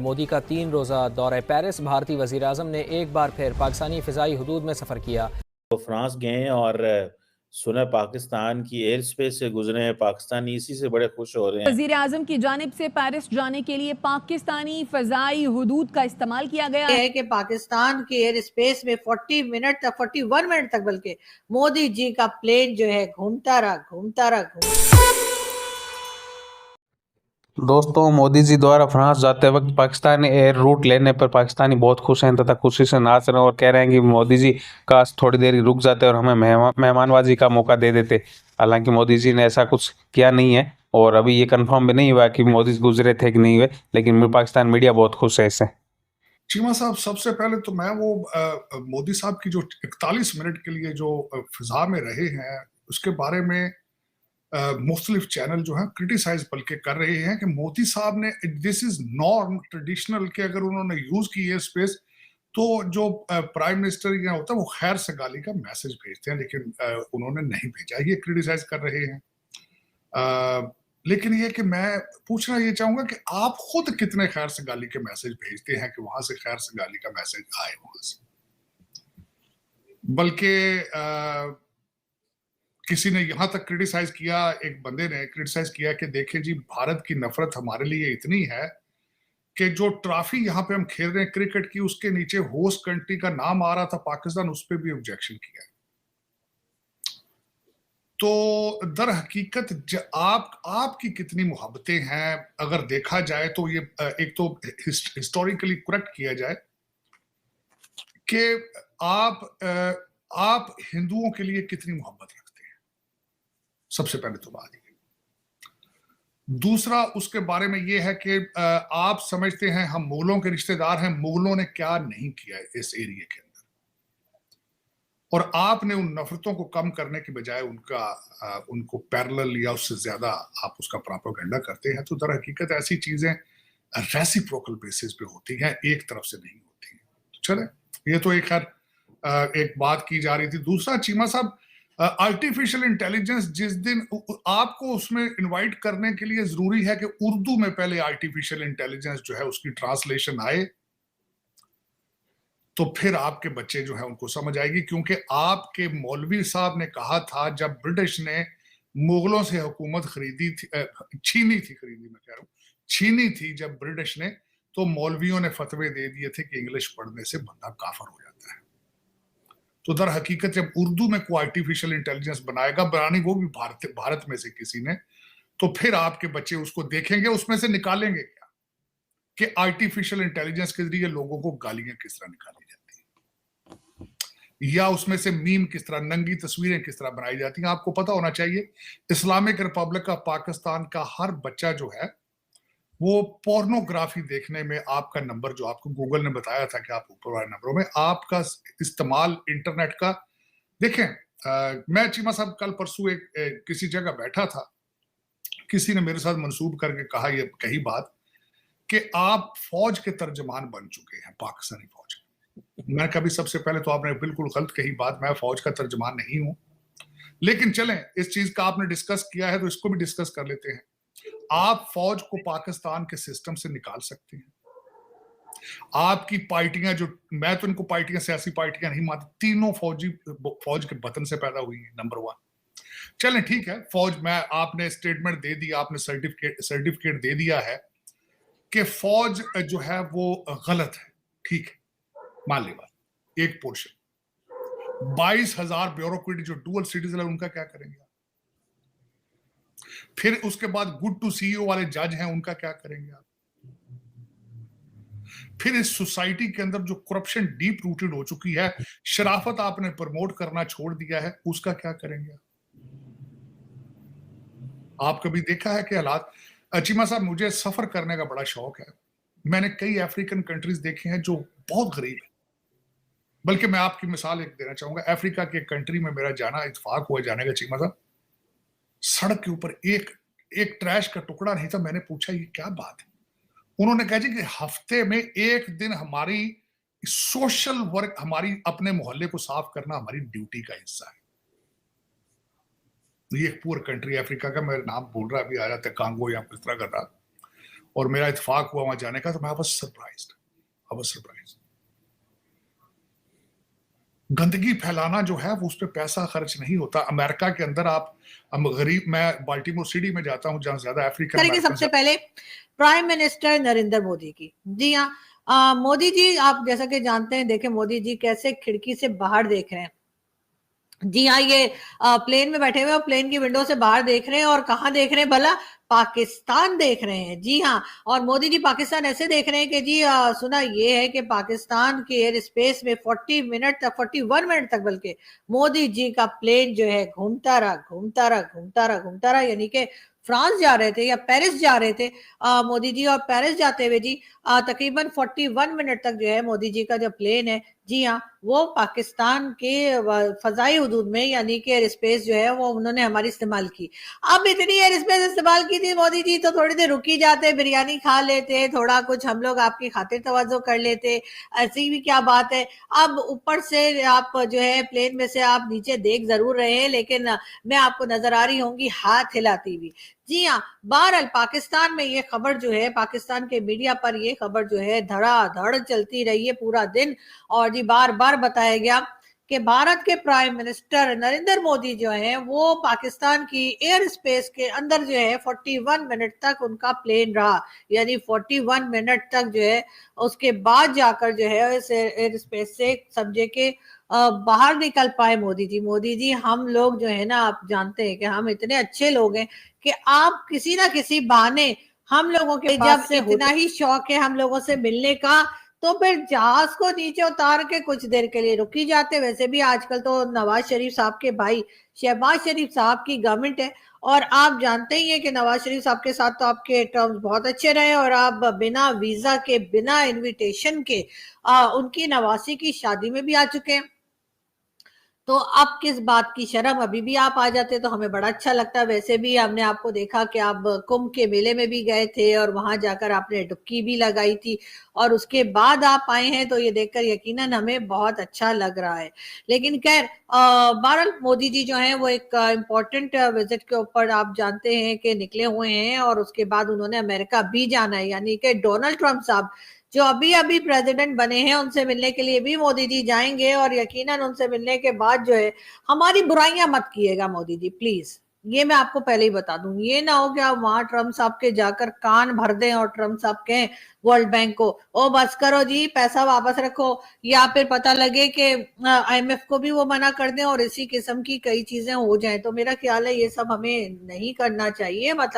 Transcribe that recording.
मोदी का 3 रोज़ा दौरा पेरिस। भारतीय वज़ीर-ए-आज़म ने एक बार फिर पाकिस्तानी फ़िज़ाई हुदूद में सफ़र किया। तो फ्रांस गए हैं और सुना पाकिस्तान की एयर स्पेस से गुजरे हैं। पाकिस्तानी इसी से बड़े खुश हो रहे हैं। वज़ीर-ए-आज़म की जानिब से पेरिस जाने के लिए पाकिस्तानी फ़ज़ाई हुदूद का इस्तेमाल किया गया है कि पाकिस्तान के एयर स्पेस में 40 मिनट तक 41 मिनट तक बल्कि मोदी जी का प्लेन जो है घूमता रहा। दोस्तों, मोदी जी द्वारा फ्रांस जाते वक्त पाकिस्तानी एयर रूट लेने पर पाकिस्तानी बहुत खुश हैं तथा खुशी से नाच रहे हैं और कह रहे हैं कि मोदी जी काश थोड़ी देर रुक जाते और हमें मेहमानबाजी का मौका दे देते। हालांकि मोदी जी ने ऐसा कुछ किया नहीं है और अभी ये कंफर्म भी नहीं हुआ कि मोदी जी गुजरे थे कि नहीं हुए, लेकिन पाकिस्तान मीडिया बहुत खुश है इससे। चीमा साहब, सबसे पहले तो मैं वो मोदी साहब की जो 41 मिनट के लिए जो फिजा में रहे हैं उसके बारे में मुख्तलिफ चैनल जो है क्रिटिसाइज बल्कि कर रहे हैं कि मोदी साहब ने दिस इज नॉर्म ट्रेडिशनल कि अगर उन्होंने यूज की है स्पेस तो जो प्राइम मिनिस्टर या होता है वो खैर सगाली का मैसेज भेजते हैं, लेकिन उन्होंने नहीं भेजा, ये क्रिटिसाइज कर रहे हैं। लेकिन ये कि मैं पूछना ये चाहूंगा कि आप खुद कितने खैर सगाली के मैसेज भेजते हैं कि वहां से खैर सगाली का मैसेज आए वहां से। बल्कि किसी ने यहां तक क्रिटिसाइज किया, एक बंदे ने क्रिटिसाइज किया कि देखें जी, भारत की नफरत हमारे लिए इतनी है कि जो ट्रॉफी यहाँ पे हम खेल रहे हैं क्रिकेट की, उसके नीचे होस्ट कंट्री का नाम आ रहा था पाकिस्तान, उस पर भी ऑब्जेक्शन किया। तो दर हकीकत आपकी कितनी मोहब्बतें हैं अगर देखा जाए तो ये एक तो हिस्टोरिकली करेक्ट किया जाए कि आप हिंदुओं के लिए कितनी मोहब्बत रखते हैं, सबसे पहले तो बात ये। दूसरा उसके बारे में ये है कि आप समझते हैं हम मुगलों के रिश्तेदार हैं, मुगलों ने क्या नहीं किया इस एरिया के अंदर, और आपने उन नफरतों को कम करने के बजाय उनको पैरेलल या उससे ज्यादा आप उसका प्रोपेगेंडा करते हैं। तो दर हकीकत ऐसी चीजें रेसिप्रोकल बेसिस पे होती हैं, एक तरफ से नहीं होती हैं। तो चले, ये तो एक बात की जा रही थी। दूसरा चीमा साहब, आर्टिफिशियल इंटेलिजेंस जिस दिन आपको उसमें इनवाइट करने के लिए जरूरी है कि उर्दू में पहले आर्टिफिशियल इंटेलिजेंस जो है उसकी ट्रांसलेशन आए, तो फिर आपके बच्चे जो है उनको समझ आएगी। क्योंकि आपके मौलवी साहब ने कहा था जब ब्रिटिश ने मुगलों से हुकूमत खरीदी थी, छीनी थी जब ब्रिटिश ने, तो मौलवियों ने फतवे दे दिए थे कि इंग्लिश पढ़ने से बंदा काफर हो जाता है। तो दर हकीकत जब उर्दू में कोई आर्टिफिशियल इंटेलिजेंस बनानी वो भी भारत में से किसी ने, तो फिर आपके बच्चे उसको देखेंगे, उसमें से निकालेंगे क्या कि आर्टिफिशियल इंटेलिजेंस के जरिए लोगों को गालियां किस तरह निकाली जाती हैं, या उसमें से मीम किस तरह, नंगी तस्वीरें किस तरह बनाई जाती हैं। आपको पता होना चाहिए इस्लामिक रिपब्लिक ऑफ पाकिस्तान का हर बच्चा जो है वो पोर्नोग्राफी देखने में, आपका नंबर जो आपको गूगल ने बताया था कि आप ऊपर वाले नंबरों में आपका इस्तेमाल इंटरनेट का देखें। मैं चीमा साहब कल परसों किसी जगह बैठा था, किसी ने मेरे साथ मंसूब करके कही बात कि आप फौज के तर्जमान बन चुके हैं, पाकिस्तानी फौज के। मैं कभी, सबसे पहले तो आपने बिल्कुल गलत कही बात, मैं फौज का तर्जमान नहीं हूं। लेकिन चलें, इस चीज का आपने डिस्कस किया है तो इसको भी डिस्कस कर लेते हैं। आप फौज को पाकिस्तान के सिस्टम से निकाल सकते हैं। आपकी पार्टियां जो, मैं तो इनको पार्टियां, सियासी पार्टियां नहीं मानता, तीनों फौज के वतन से पैदा हुई है, नंबर 1। चलें ठीक है, फौज में आपने स्टेटमेंट दे दी, आपने सर्टिफिकेट दे दिया है कि फौज जो है वो गलत है, ठीक है, मान ली बात, एक पोर्शन। 22,000 ब्यूरोक्रेट जो डुअल सिटीजन है उनका क्या करेंगे? फिर उसके बाद गुड टू सीईओ वाले जज हैं, उनका क्या करेंगे आप? फिर इस सोसाइटी के अंदर जो करप्शन डीप रूटेड हो चुकी है, शराफत आपने प्रमोट करना छोड़ दिया है, उसका क्या करेंगे आप कभी देखा है कि हालात? चीमा साहब, मुझे सफर करने का बड़ा शौक है। मैंने कई अफ्रीकन कंट्रीज देखे हैं जो बहुत गरीब है। बल्कि मैं आपकी मिसाल एक देना चाहूंगा, अफ्रीका के कंट्री में मेरा जाना, इत्तेफाक हुआ जाने का चीमा साहब। सड़क के ऊपर एक ट्रैश का टुकड़ा नहीं था। मैंने पूछा ये क्या बात है? उन्होंने कहा जी कि हफ्ते में एक दिन हमारी सोशल वर्क, हमारी अपने मोहल्ले को साफ करना हमारी ड्यूटी का हिस्सा है। ये एक पूर कंट्री अफ्रीका का, मेरा नाम बोल रहा अभी आ जाता है, कांगो या किस तरह का था। और मेरा इत्तेफाक हुआ वहां जाने का, तो मैं वाज सरप्राइज्ड। गंदगी फैलाना जो है वो उस पर पैसा खर्च नहीं होता। अमेरिका के अंदर आप गरीब, मैं बाल्टीमोर सिटी में जाता हूँ जहाँ ज्यादा अफ्रीकन करेंगे सबसे पहले प्राइम मिनिस्टर नरेंद्र मोदी की। जी हाँ, मोदी जी आप जैसा कि जानते हैं, देखें मोदी जी कैसे खिड़की से बाहर देख रहे हैं। जी हाँ, ये प्लेन में बैठे हुए और प्लेन की विंडो से बाहर देख रहे हैं, और कहाँ देख रहे हैं भला? पाकिस्तान देख रहे हैं। जी हाँ, और मोदी जी पाकिस्तान ऐसे देख रहे हैं कि जी सुना ये है कि पाकिस्तान के एयर स्पेस में 41 मिनट तक बल्कि मोदी जी का प्लेन जो है घूमता रहा, यानी कि फ्रांस जा रहे थे या पेरिस जा रहे थे मोदी जी, और पेरिस जाते हुए जी तकरीबन 41 मिनट तक जो है मोदी जी का जो प्लेन है, जी हाँ, वो पाकिस्तान के फजाई हुदूद में, यानी कि एयर स्पेस जो है वो उन्होंने हमारी इस्तेमाल की। अब इतनी एयर स्पेस इस्तेमाल की थी मोदी जी, तो थोड़ी देर रुक ही जाते, बिरयानी खा लेते, थोड़ा कुछ हम लोग आपकी खातिर तवज्जो कर लेते, ऐसी भी क्या बात है। अब ऊपर से आप जो है प्लेन में से आप नीचे देख जरूर रहे हैं, लेकिन मैं आपको नजर आ रही होंगी हाथ हिलाती हुई। जी हाँ, बहरहाल पाकिस्तान में ये खबर जो है, पाकिस्तान के मीडिया पर ये खबर जो है धड़ाधड़ चलती रही है पूरा दिन, और जी बार बार बताया गया कि भारत के प्राइम मिनिस्टर नरेंद्र मोदी जो है वो पाकिस्तान की एयर स्पेस के अंदर जो है 41 मिनट तक उनका प्लेन रहा, यानी 41 मिनट तक जो है, उसके बाद जाकर जो है इस एयर स्पेस से समझे कि बाहर निकल पाए मोदी जी। हम लोग जो है ना, आप जानते हैं कि हम इतने अच्छे लोग हैं कि आप किसी ना किसी बहाने हम लोगों के जब इतना ही शौक है हम लोगों से मिलने का, तो फिर जहाज को नीचे उतार के कुछ देर के लिए रुक ही जाते। वैसे भी आजकल तो नवाज शरीफ साहब के भाई शहबाज शरीफ साहब की गवर्नमेंट है, और आप जानते ही हैं कि नवाज शरीफ साहब के साथ तो आपके टर्म्स बहुत अच्छे रहे, और आप बिना वीजा के, बिना इनविटेशन के उनकी नवासी की शादी में भी आ चुके हैं। तो अब किस बात की शर्म, अभी भी आप आ जाते तो हमें बड़ा अच्छा लगता। वैसे भी हमने आपको देखा कि आप कुंभ के मेले में भी गए थे और वहां जाकर आपने डुबकी भी लगाई थी, और उसके बाद आप आए हैं, तो ये देखकर यकीनन हमें बहुत अच्छा लग रहा है। लेकिन खैर बहरहाल मोदी जी जो हैं वो एक इम्पोर्टेंट विजिट के ऊपर आप जानते हैं कि निकले हुए हैं, और उसके बाद उन्होंने अमेरिका भी जाना है, यानी कि डोनाल्ड ट्रंप साहब जो अभी अभी प्रेसिडेंट बने हैं उनसे मिलने के लिए भी मोदी जी जाएंगे, और यकीनन उनसे मिलने के बाद जो है हमारी बुराइयां मत कीजिएगा मोदी जी प्लीज, ये मैं आपको पहले ही बता दूं। ये ना हो कि आप वहां ट्रम्प साहब के जाकर कान भर दें और ट्रम्प साहब कहें वर्ल्ड बैंक को, ओ बस करो जी, पैसा वापस रखो, या फिर पता लगे कि IMF को भी वो मना कर दें और इसी किस्म की कई चीजें हो जाएं। तो मेरा ख्याल है ये सब हमें नहीं करना चाहिए। मतलब